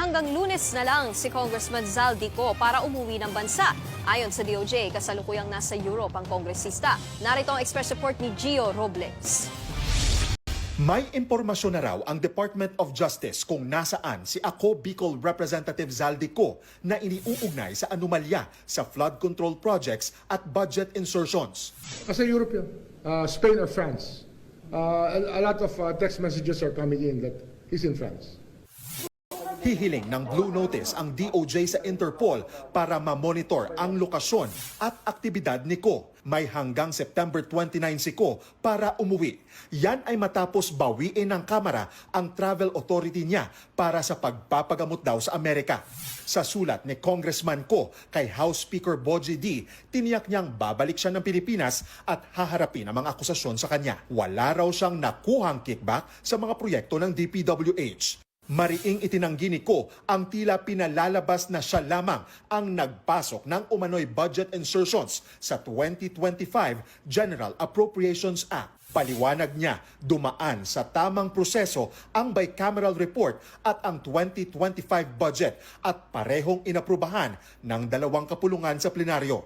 hanggang Lunes na lang si Congressman Zaldico para umuwi ng bansa. Ayon sa DOJ, kasalukuyang nasa Europe ang kongresista. Narito ang express report ni Gio Robles. May impormasyon na raw ang Department of Justice kung nasaan si Ako Bicol Representative Zaldico na iniuugnay sa anomalya sa flood control projects at budget insertions. As a European, Spain or France, a lot of text messages are coming in that he's in France. Hihiling ng Blue Notice ang DOJ sa Interpol para ma-monitor ang lokasyon at aktibidad ni Ko. May hanggang September 29 si Ko para umuwi. Yan ay matapos bawiin ng Kamara ang travel authority niya para sa pagpapagamot daw sa Amerika. Sa sulat ni Congressman Ko kay House Speaker Boji D, tiniyak niyang babalik siya ng Pilipinas at haharapin ang mga akusasyon sa kanya. Wala raw siyang nakuhang kickback sa mga proyekto ng DPWH. Mariing itinanggi ni Ko ang tila pinalalabas na siya lamang ang nagpasok ng umano'y budget insertions sa 2025 General Appropriations Act. Paliwanag niya, dumaan sa tamang proseso ang bicameral report at ang 2025 budget at parehong inaprubahan ng dalawang kapulungan sa plenaryo.